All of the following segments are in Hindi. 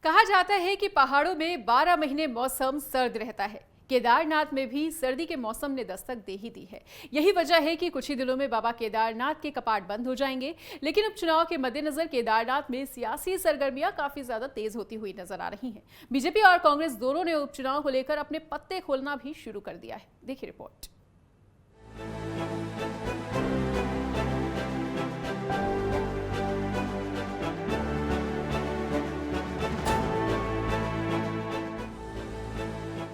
कहा जाता है कि पहाड़ों में 12 महीने मौसम सर्द रहता है। केदारनाथ में भी सर्दी के मौसम ने दस्तक दे ही दी है। यही वजह है कि कुछ ही दिनों में बाबा केदारनाथ के कपाट बंद हो जाएंगे। लेकिन उपचुनाव के मद्देनजर केदारनाथ में सियासी सरगर्मियां काफी ज्यादा तेज होती हुई नजर आ रही हैं। बीजेपी और कांग्रेस दोनों ने उपचुनाव को लेकर अपने पत्ते खोलना भी शुरू कर दिया है। देखिए रिपोर्ट।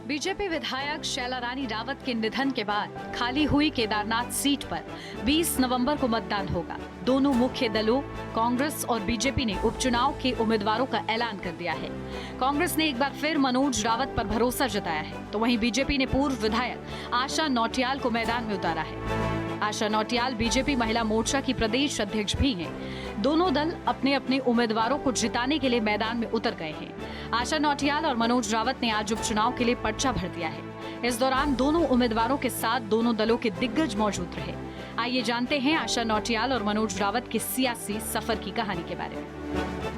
बीजेपी विधायक शैला रानी रावत के निधन के बाद खाली हुई केदारनाथ सीट पर 20 नवंबर को मतदान होगा। दोनों मुख्य दलों कांग्रेस और बीजेपी ने उपचुनाव के उम्मीदवारों का ऐलान कर दिया है। कांग्रेस ने एक बार फिर मनोज रावत पर भरोसा जताया है, तो वहीं बीजेपी ने पूर्व विधायक आशा नौटियाल को मैदान में उतारा है। आशा नौटियाल बीजेपी महिला मोर्चा की प्रदेश अध्यक्ष भी हैं। दोनों दल अपने अपने उम्मीदवारों को जिताने के लिए मैदान में उतर गए हैं। आशा नौटियाल और मनोज रावत ने आज उपचुनाव के लिए पर्चा भर दिया है। इस दौरान दोनों उम्मीदवारों के साथ दोनों दलों के दिग्गज मौजूद रहे। आइए जानते हैं आशा नौटियाल और मनोज रावत के सियासी सफर की कहानी के बारे में।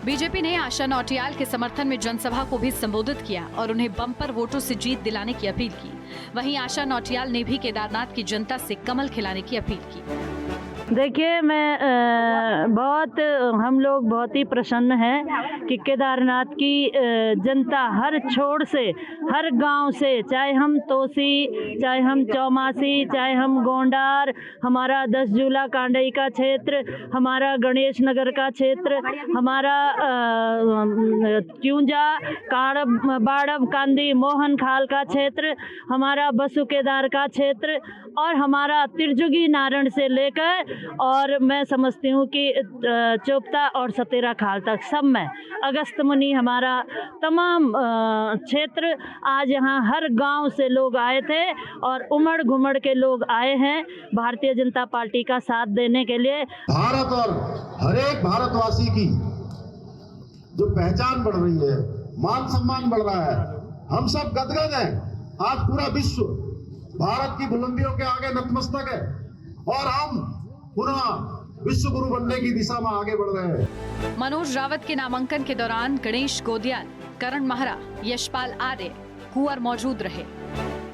बीजेपी ने आशा नौटियाल के समर्थन में जनसभा को भी संबोधित किया और उन्हें बम्पर वोटों से जीत दिलाने की अपील की। वहीं आशा नौटियाल ने भी केदारनाथ की जनता से कमल खिलाने की अपील की। देखिए, हम लोग बहुत ही प्रसन्न हैं कि केदारनाथ की जनता हर छोर से, हर गांव से, चाहे हम तोसी, चाहे हम चौमासी, चाहे हम गोंडार, हमारा 10 जूला कांडई का क्षेत्र, हमारा गणेश नगर का क्षेत्र, हमारा क्यूंजा, काड़ब, बाड़ब, कांदी, मोहन खाल का क्षेत्र, हमारा बसु केदार का क्षेत्र और हमारा तिरजुगी नारायण से लेकर और मैं समझती हूँ कि चोपता और सतेरा खाल तक सब में अगस्त मुनि हमारा तमाम क्षेत्र आज यहाँ हर गांव से लोग आए थे और उमड़ घुमड़ के लोग आए हैं भारतीय जनता पार्टी का साथ देने के लिए। भारत और हर एक भारतवासी की जो पहचान बढ़ रही है, मान सम्मान बढ़ रहा है, हम सब गदगद हैं। आज पूरा विश्व भारत की बुलंदियों के आगे नतमस्तक है और हम पुनः विश्व गुरु बनने की दिशा में आगे बढ़ रहे हैं। मनोज रावत के नामांकन के दौरान गणेश गोदियाल, करण महरा, यशपाल आर्य, कुंवर मौजूद रहे।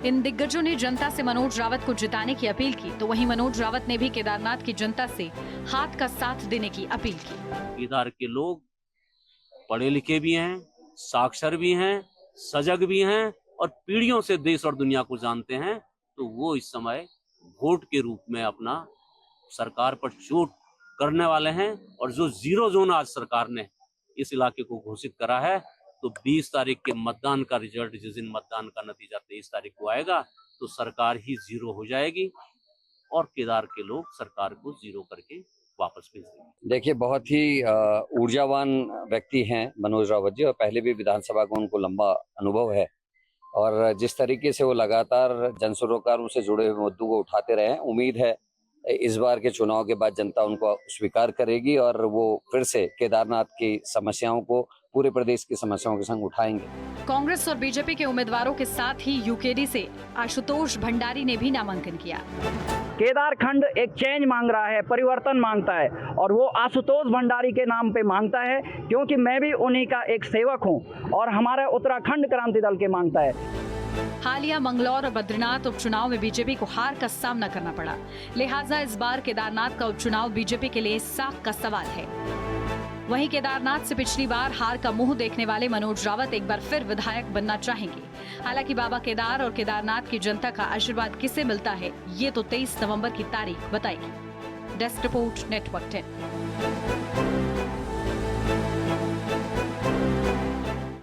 इन दिग्गजों ने जनता से मनोज रावत को जिताने की अपील की, तो वहीं मनोज रावत ने भी केदारनाथ की जनता से हाथ का साथ देने की अपील की। केदार के लोग पढ़े लिखे भी हैं, साक्षर भी हैं, सजग भी हैं और पीढ़ियों से देश और दुनिया को जानते हैं, तो वो इस समय वोट के रूप में अपना सरकार पर चोट करने वाले हैं। और जो जीरो जोन आज सरकार ने इस इलाके को घोषित करा है, तो 20 तारीख के मतदान का रिजल्ट, जिस दिन मतदान का नतीजा 23 तारीख को आएगा, तो सरकार ही जीरो हो जाएगी और केदार के लोग सरकार को जीरो करके वापस भेज देंगे। देखिए, बहुत ही ऊर्जावान व्यक्ति हैं मनोज रावत जी और पहले भी विधानसभा का उनको लंबा अनुभव है और जिस तरीके से वो लगातार जन सरोकारों से जुड़े हुए मुद्दों को उठाते रहे हैं, उम्मीद है इस बार के चुनाव के बाद जनता उनको स्वीकार करेगी और वो फिर से केदारनाथ की समस्याओं को पूरे प्रदेश की समस्याओं के संग उठाएंगे। कांग्रेस और बीजेपी के उम्मीदवारों के साथ ही यूकेडी से आशुतोष भंडारी ने भी नामांकन किया। केदार खंड एक चेंज मांग रहा है, परिवर्तन मांगता है और वो आशुतोष भंडारी के नाम पे मांगता है, क्योंकि मैं भी उन्हीं का एक सेवक हूं और हमारा उत्तराखंड क्रांति दल के मांगता है। हालिया मंगलौर और बद्रीनाथ उपचुनाव में बीजेपी को हार का सामना करना पड़ा, लिहाजा इस बार केदारनाथ का उपचुनाव बीजेपी के लिए साख का सवाल है। वहीं केदारनाथ से पिछली बार हार का मुंह देखने वाले मनोज रावत एक बार फिर विधायक बनना चाहेंगे। हालांकि बाबा केदार और केदारनाथ की जनता का आशीर्वाद किसे मिलता है, ये तो 23 नवंबर की तारीख बताएगी। Desk report, network 10।